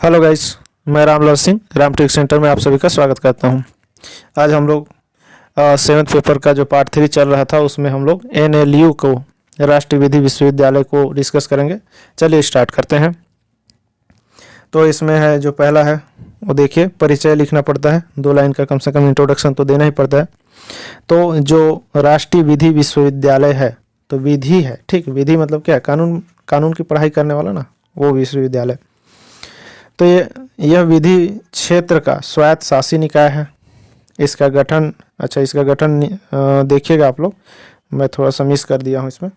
Hello guys, मैं Ramlal Singh Ram take centre में आप सभी का स्वागत करता हूं। आज हम लोग सेवन्थ पेपर का जो पार्ट 3 चल रहा था उसमें हम लोग एनएलयू को राष्ट्रीय विधि विश्वविद्यालय को डिस्कस करेंगे। चलिए स्टार्ट करते हैं। तो इसमें है जो पहला है वो देखिए, परिचय लिखना पड़ता है, 2 लाइन का कम से कम इंट्रोडक्शन तो देना ही पड़ता है। तो जो राष्ट्रीय विधि विश्वविद्यालय है तो विधि है, ठीक। विधि मतलब क्या है? कानून की पढ़ाई करने वाला ना, वो विश्वविद्यालय। तो यह विधि क्षेत्र का स्वायत्त शासी निकाय है। इसका गठन देखिएगा आप लोग, मैं थोड़ा सा मिस कर दिया हूँ इसमें,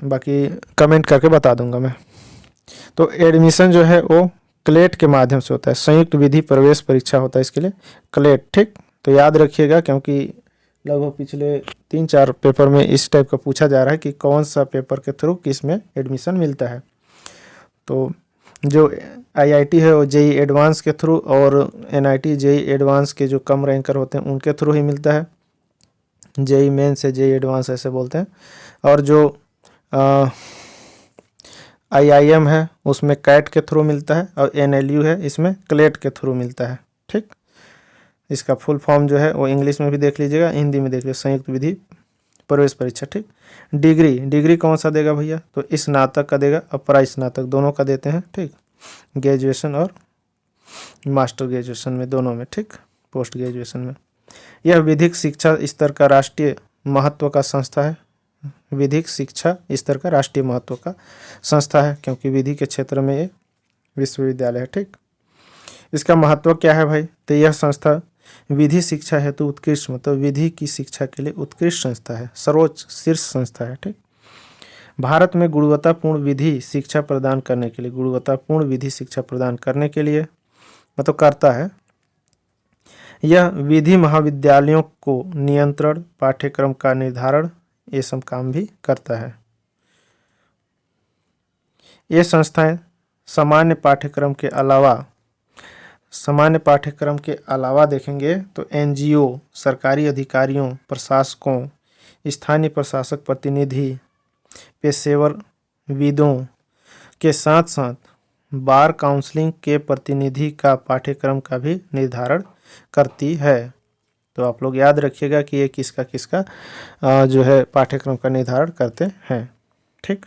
बाकी कमेंट करके बता दूंगा मैं। तो एडमिशन जो है वो क्लेट के माध्यम से होता है, संयुक्त विधि प्रवेश परीक्षा होता है इसके लिए, क्लेट, ठीक। तो याद रखिएगा, क्योंकि लगभग पिछले 3-4 पेपर में इस टाइप का पूछा जा रहा है कि कौन सा पेपर के थ्रू किस में एडमिशन मिलता है। तो जो आईआईटी है वो जेई एडवांस के थ्रू, और एनआईटी जेई एडवांस के जो कम रैंकर होते हैं उनके थ्रू ही मिलता है। जेई मेन से जेई एडवांस ऐसे बोलते हैं। और जो आईआईएम है उसमें कैट के थ्रू मिलता है, और एनएलयू है इसमें क्लेट के थ्रू मिलता है, ठीक। इसका फुल फॉर्म जो है वो इंग्लिश में भी देख लीजिएगा, हिंदी में देख लीजिए, संयुक्त विधि प्रवेश परीक्षा, ठीक। डिग्री कौन सा देगा भैया? तो स्नातक का देगा और परास्नातक दोनों का देते हैं, ठीक। ग्रेजुएशन और मास्टर ग्रेजुएशन में, दोनों में, ठीक, पोस्ट ग्रेजुएशन में। यह विधिक शिक्षा स्तर का राष्ट्रीय महत्व का संस्था है। विधिक शिक्षा स्तर का राष्ट्रीय महत्व का संस्था है, क्योंकि विधि के क्षेत्र में ये विश्वविद्यालय है, ठीक। इसका महत्व क्या है भाई? तो यह संस्था विधि शिक्षा हेतु उत्कृष्ट, मतलब विधि की शिक्षा के लिए उत्कृष्ट संस्था है, सर्वोच्च शीर्ष संस्था है, ठीक। भारत में गुणवत्तापूर्ण विधि शिक्षा प्रदान करने के लिए, गुणवत्तापूर्ण विधि शिक्षा प्रदान करने के लिए मतलब करता है। यह विधि महाविद्यालयों को नियंत्रण, पाठ्यक्रम का निर्धारण, ये सब काम भी करता है। ये संस्थाएं सामान्य पाठ्यक्रम के अलावा देखेंगे तो एनजीओ, सरकारी अधिकारियों, प्रशासकों, स्थानीय प्रशासक प्रतिनिधि, पेशेवर विदों के साथ साथ बार काउंसलिंग के प्रतिनिधि का पाठ्यक्रम का भी निर्धारण करती है। तो आप लोग याद रखिएगा कि ये किसका किसका जो है पाठ्यक्रम का निर्धारण करते हैं, ठीक।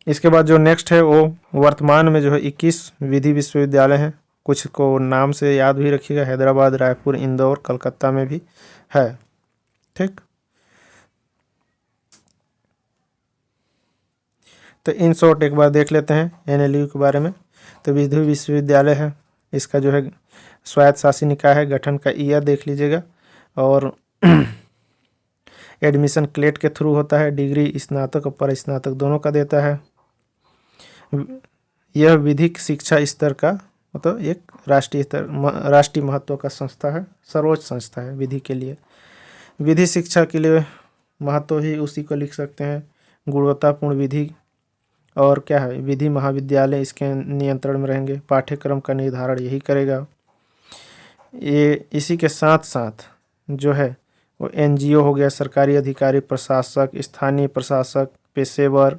इसके बाद जो नेक्स्ट है वो वर्तमान में जो है 21 विधि विश्वविद्यालय हैं। कुछ को नाम से याद भी रखिएगा, हैदराबाद, रायपुर, इंदौर, कलकत्ता में भी है, ठीक। तो इन शॉर्ट एक बार देख लेते हैं एनएलयू के बारे में। तो विधि विश्वविद्यालय है, इसका जो है स्वायत्त शासी निकाय है, गठन का ईयर देख लीजिएगा, और एडमिशन क्लेट के थ्रू होता है। डिग्री स्नातक और परास्नातक दोनों का देता है। यह विधिक शिक्षा स्तर का मतलब एक राष्ट्रीय महत्व का संस्था है, सर्वोच्च संस्था है विधि के लिए। विधि शिक्षा के लिए महत्व ही उसी को लिख सकते हैं, गुणवत्तापूर्ण विधि, और क्या है, विधि महाविद्यालय इसके नियंत्रण में रहेंगे, पाठ्यक्रम का निर्धारण यही करेगा। ये इसी के साथ साथ जो है वो एनजीओ हो गया, सरकारी अधिकारी, प्रशासक, स्थानीय प्रशासक, पेशेवर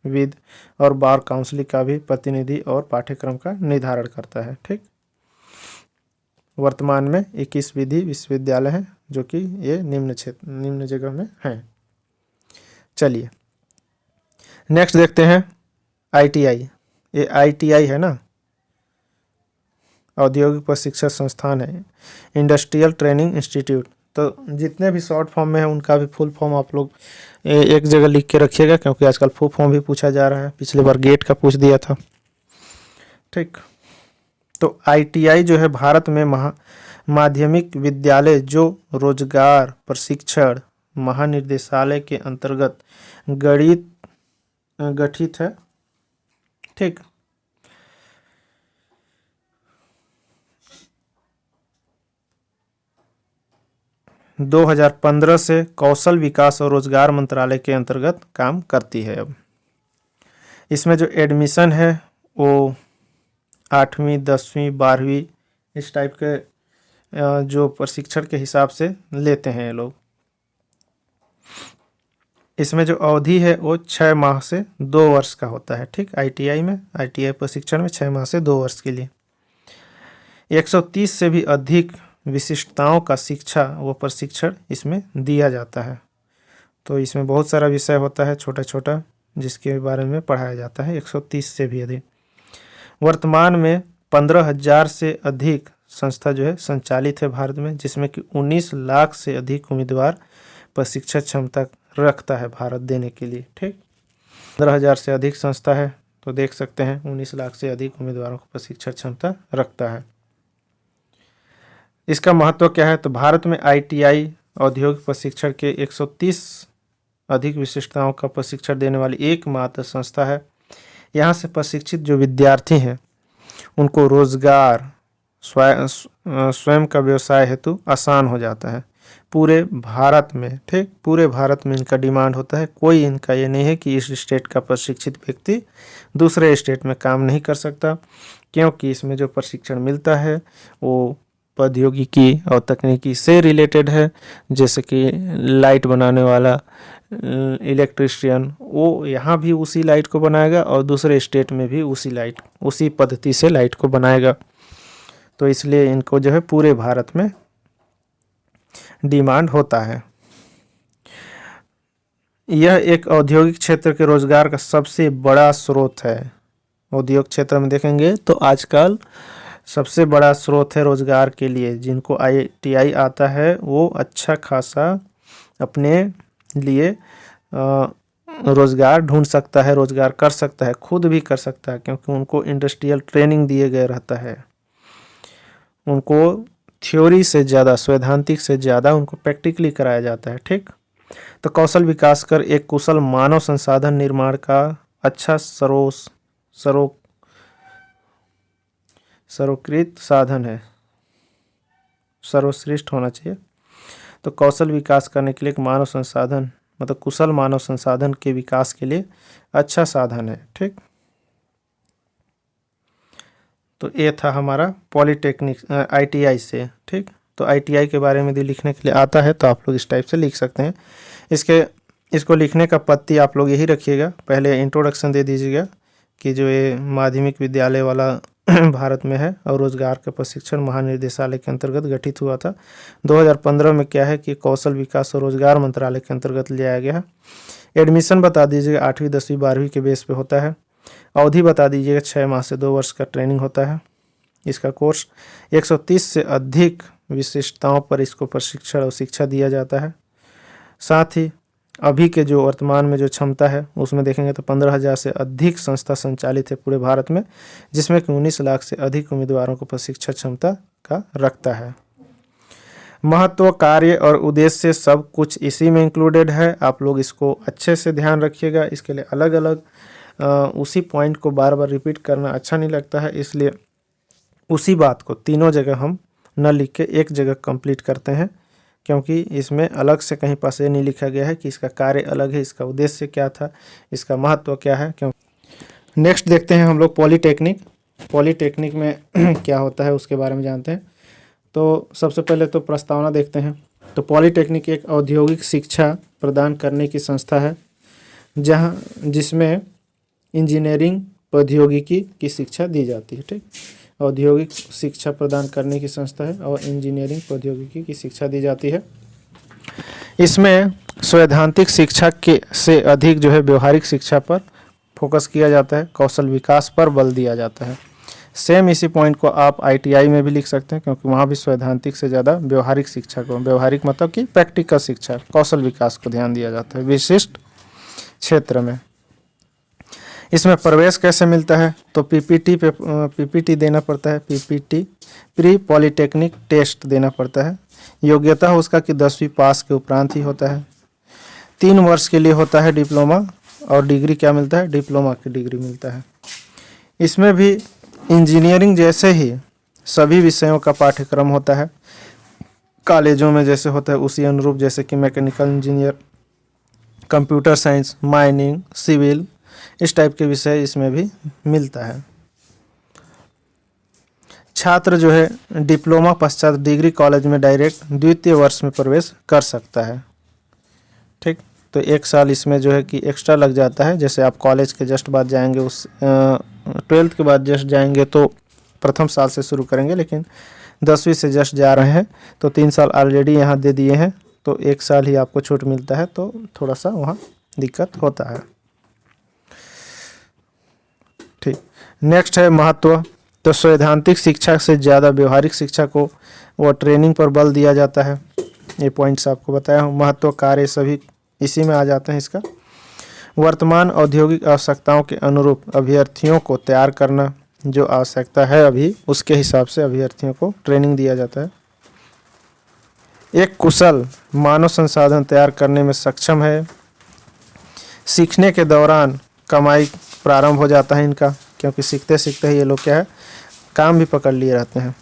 विद और बार काउंसिल का भी प्रतिनिधि और पाठ्यक्रम का निर्धारण करता है, ठीक। वर्तमान में 21 विधि विश्वविद्यालय हैं, जो कि ये निम्न जगह में हैं। चलिए नेक्स्ट देखते हैं आईटीआई। ये आईटीआई है ना, औद्योगिक प्रशिक्षण संस्थान है, इंडस्ट्रियल ट्रेनिंग इंस्टीट्यूट। तो जितने भी शॉर्ट फॉर्म में है उनका भी फुल फॉर्म आप लोग एक जगह लिख के रखिएगा, क्योंकि आजकल फुल फॉर्म भी पूछा जा रहा है, पिछले बार गेट का पूछ दिया था, ठीक। तो आईटीआई जो है भारत में माध्यमिक विद्यालय जो रोजगार प्रशिक्षण महानिदेशालय के अंतर्गत गठित है, ठीक। - 2015 से कौशल विकास और रोजगार मंत्रालय के अंतर्गत काम करती है। अब इसमें जो एडमिशन है वो 8वीं, 10वीं, 12वीं इस टाइप के जो प्रशिक्षण के हिसाब से लेते हैं ये लोग। इसमें जो अवधि है वो 6 माह से 2 वर्ष का होता है। ठीक, आईटीआई प्रशिक्षण में 6 माह से 2 वर्ष के लिए 130 से भी अधिक विशिष्टताओं का शिक्षा व प्रशिक्षण इसमें दिया जाता है। तो इसमें बहुत सारा विषय होता है छोटा छोटा जिसके बारे में पढ़ाया जाता है। 130 से भी अधिक। वर्तमान में 15,000 से अधिक संस्था जो है संचालित है भारत में, जिसमें कि 19 लाख से अधिक उम्मीदवार प्रशिक्षण क्षमता रखता है भारत देने के लिए। ठीक, 15,000 से अधिक संस्था है तो देख सकते हैं 19 लाख से अधिक उम्मीदवारों को प्रशिक्षण क्षमता रखता है। इसका महत्व क्या है? तो भारत में आईटीआई औद्योगिक प्रशिक्षण के 130 अधिक विशिष्टताओं का प्रशिक्षण देने वाली एकमात्र संस्था है। यहाँ से प्रशिक्षित जो विद्यार्थी हैं उनको रोजगार स्वयं का व्यवसाय हेतु आसान हो जाता है पूरे भारत में। ठीक, पूरे भारत में इनका डिमांड होता है। कोई इनका ये नहीं है कि इस स्टेट का प्रशिक्षित व्यक्ति दूसरे स्टेट में काम नहीं कर सकता, क्योंकि इसमें जो प्रशिक्षण मिलता है वो प्रौद्योगिकी और तकनीकी से रिलेटेड है। जैसे कि लाइट बनाने वाला इलेक्ट्रिशियन, वो यहाँ भी उसी लाइट को बनाएगा और दूसरे स्टेट में भी उसी पद्धति से लाइट को बनाएगा। तो इसलिए इनको जो है पूरे भारत में डिमांड होता है। यह एक औद्योगिक क्षेत्र के रोजगार का सबसे बड़ा स्रोत है। औद्योगिक क्षेत्र में देखेंगे तो आजकल सबसे बड़ा स्रोत है रोजगार के लिए। जिनको आईटीआई आता है वो अच्छा खासा अपने लिए रोजगार ढूंढ सकता है, रोजगार कर सकता है, खुद भी कर सकता है, क्योंकि उनको इंडस्ट्रियल ट्रेनिंग दिए गए रहता है। उनको थ्योरी से ज़्यादा, सैद्धांतिक से ज़्यादा उनको प्रैक्टिकली कराया जाता है। ठीक, तो कौशल विकास कर एक कुशल मानव संसाधन निर्माण का अच्छा सर्वोत्कृष्ट साधन है, सर्वश्रेष्ठ होना चाहिए। तो कौशल विकास करने के लिए एक मानव संसाधन मतलब कुशल मानव संसाधन के विकास के लिए अच्छा साधन है। ठीक, तो ये था हमारा पॉलीटेक्निक आईटीआई से। ठीक, तो आईटीआई के बारे में यदि लिखने के लिए आता है तो आप लोग इस टाइप से लिख सकते हैं। इसको लिखने का पत्ती आप लोग यही रखिएगा। पहले इंट्रोडक्शन दे दीजिएगा कि जो ये माध्यमिक विद्यालय वाला भारत में है और रोजगार के प्रशिक्षण महानिदेशालय के अंतर्गत गठित हुआ था। 2015 में क्या है कि कौशल विकास और रोजगार मंत्रालय के अंतर्गत ले आया गया है। एडमिशन बता दीजिएगा 8वीं 10वीं 12वीं के बेस पे होता है। अवधि बता दीजिएगा 6 माह से 2 वर्ष का ट्रेनिंग होता है। इसका कोर्स 130 से अधिक विशिष्टताओं पर इसको प्रशिक्षण और शिक्षा दिया जाता है। साथ ही अभी के जो वर्तमान में जो क्षमता है उसमें देखेंगे तो 15,000 से अधिक संस्था संचालित है पूरे भारत में, जिसमें कि 19 लाख से अधिक उम्मीदवारों को प्रशिक्षण क्षमता का रखता है। महत्व, कार्य और उद्देश्य सब कुछ इसी में इंक्लूडेड है। आप लोग इसको अच्छे से ध्यान रखिएगा। इसके लिए अलग अलग उसी पॉइंट को बार बार रिपीट करना अच्छा नहीं लगता है, इसलिए उसी बात को तीनों जगह हम न लिख के एक जगह कंप्लीट करते हैं, क्योंकि इसमें अलग से कहीं पास ये नहीं लिखा गया है कि इसका कार्य अलग है, इसका उद्देश्य क्या था, इसका महत्व क्या है। क्यों नेक्स्ट देखते हैं हम लोग पॉलीटेक्निक में क्या होता है उसके बारे में जानते हैं। तो सबसे पहले तो प्रस्तावना देखते हैं। तो पॉलीटेक्निक एक औद्योगिक शिक्षा प्रदान करने की संस्था है जिसमें इंजीनियरिंग प्रौद्योगिकी की शिक्षा दी जाती है। ठीक, औद्योगिक शिक्षा प्रदान करने की संस्था है और इंजीनियरिंग प्रौद्योगिकी की शिक्षा दी जाती है। इसमें सैद्धांतिक शिक्षा से अधिक जो है व्यवहारिक शिक्षा पर फोकस किया जाता है, कौशल विकास पर बल दिया जाता है। सेम इसी पॉइंट को आप आईटीआई में भी लिख सकते हैं, क्योंकि वहाँ भी सैद्धांतिक से ज़्यादा व्यवहारिक शिक्षा को, व्यवहारिक मतलब कि प्रैक्टिकल शिक्षा, कौशल विकास को ध्यान दिया जाता है विशिष्ट क्षेत्र में। इसमें प्रवेश कैसे मिलता है? तो पीपीटी देना पड़ता है, पीपीटी प्री पॉलीटेक्निक टेस्ट देना पड़ता है। योग्यता उसका कि 10वीं पास के उपरांत ही होता है। 3 वर्ष के लिए होता है डिप्लोमा, और डिग्री क्या मिलता है? डिप्लोमा की डिग्री मिलता है। इसमें भी इंजीनियरिंग जैसे ही सभी विषयों का पाठ्यक्रम होता है, कॉलेजों में जैसे होता है उसी अनुरूप, जैसे कि mechanical engineer, computer science, mining, civil, इस टाइप के विषय इसमें भी मिलता है। छात्र जो है डिप्लोमा पश्चात डिग्री कॉलेज में डायरेक्ट द्वितीय वर्ष में प्रवेश कर सकता है। ठीक, तो 1 साल इसमें जो है कि एक्स्ट्रा लग जाता है। जैसे आप कॉलेज के जस्ट बाद जाएंगे, उस 12th के बाद जस्ट जाएंगे तो प्रथम साल से शुरू करेंगे, लेकिन 10वीं से जस्ट जा रहे हैं तो 3 साल ऑलरेडी यहाँ दे दिए हैं, तो 1 साल ही आपको छूट मिलता है, तो थोड़ा सा वहाँ दिक्कत होता है। ठीक, नेक्स्ट है महत्व। तो सैद्धांतिक शिक्षा से ज़्यादा व्यवहारिक शिक्षा को वो ट्रेनिंग पर बल दिया जाता है। ये पॉइंट्स आपको बताया हूँ। महत्व, कार्य सभी इसी में आ जाते हैं इसका। वर्तमान औद्योगिक आवश्यकताओं के अनुरूप अभ्यर्थियों को तैयार करना, जो आवश्यकता है अभी उसके हिसाब से अभ्यर्थियों को ट्रेनिंग दिया जाता है। एक कुशल मानव संसाधन तैयार करने में सक्षम है। सीखने के दौरान कमाई प्रारंभ हो जाता है इनका, क्योंकि सीखते सीखते ही ये लोग क्या है काम भी पकड़ लिए रहते हैं।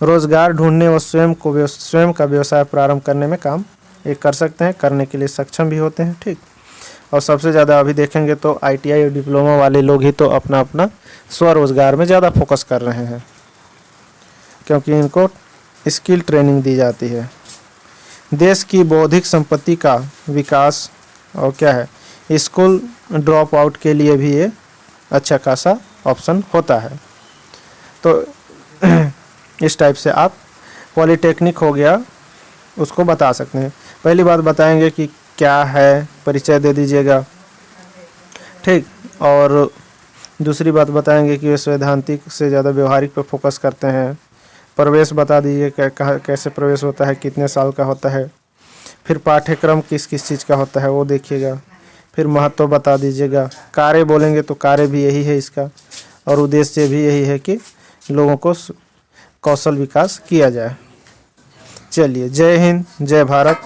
रोजगार ढूंढने व स्वयं का व्यवसाय प्रारंभ करने में काम ये कर सकते हैं, करने के लिए सक्षम भी होते हैं। ठीक, और सबसे ज़्यादा अभी देखेंगे तो ITI और डिप्लोमा वाले लोग ही तो अपना अपना स्वरोजगार में ज़्यादा फोकस कर रहे हैं, क्योंकि इनको स्किल ट्रेनिंग दी जाती है। देश की बौद्धिक संपत्ति का विकास और क्या है, स्कूल ड्रॉप आउट के लिए भी ये अच्छा खासा ऑप्शन होता है। तो इस टाइप से आप पॉलीटेक्निक हो गया उसको बता सकते हैं। पहली बात बताएंगे कि क्या है, परिचय दे दीजिएगा। ठीक, और दूसरी बात बताएंगे कि वे सैद्धांतिक से ज़्यादा व्यवहारिक पर फोकस करते हैं। प्रवेश बता दीजिए कैसे प्रवेश होता है, कितने साल का होता है। फिर पाठ्यक्रम किस किस चीज़ का होता है वो देखिएगा। फिर महत्व बता दीजिएगा। कार्य बोलेंगे तो कार्य भी यही है इसका, और उद्देश्य भी यही है कि लोगों को कौशल विकास किया जाए। चलिए, जय हिंद, जय भारत।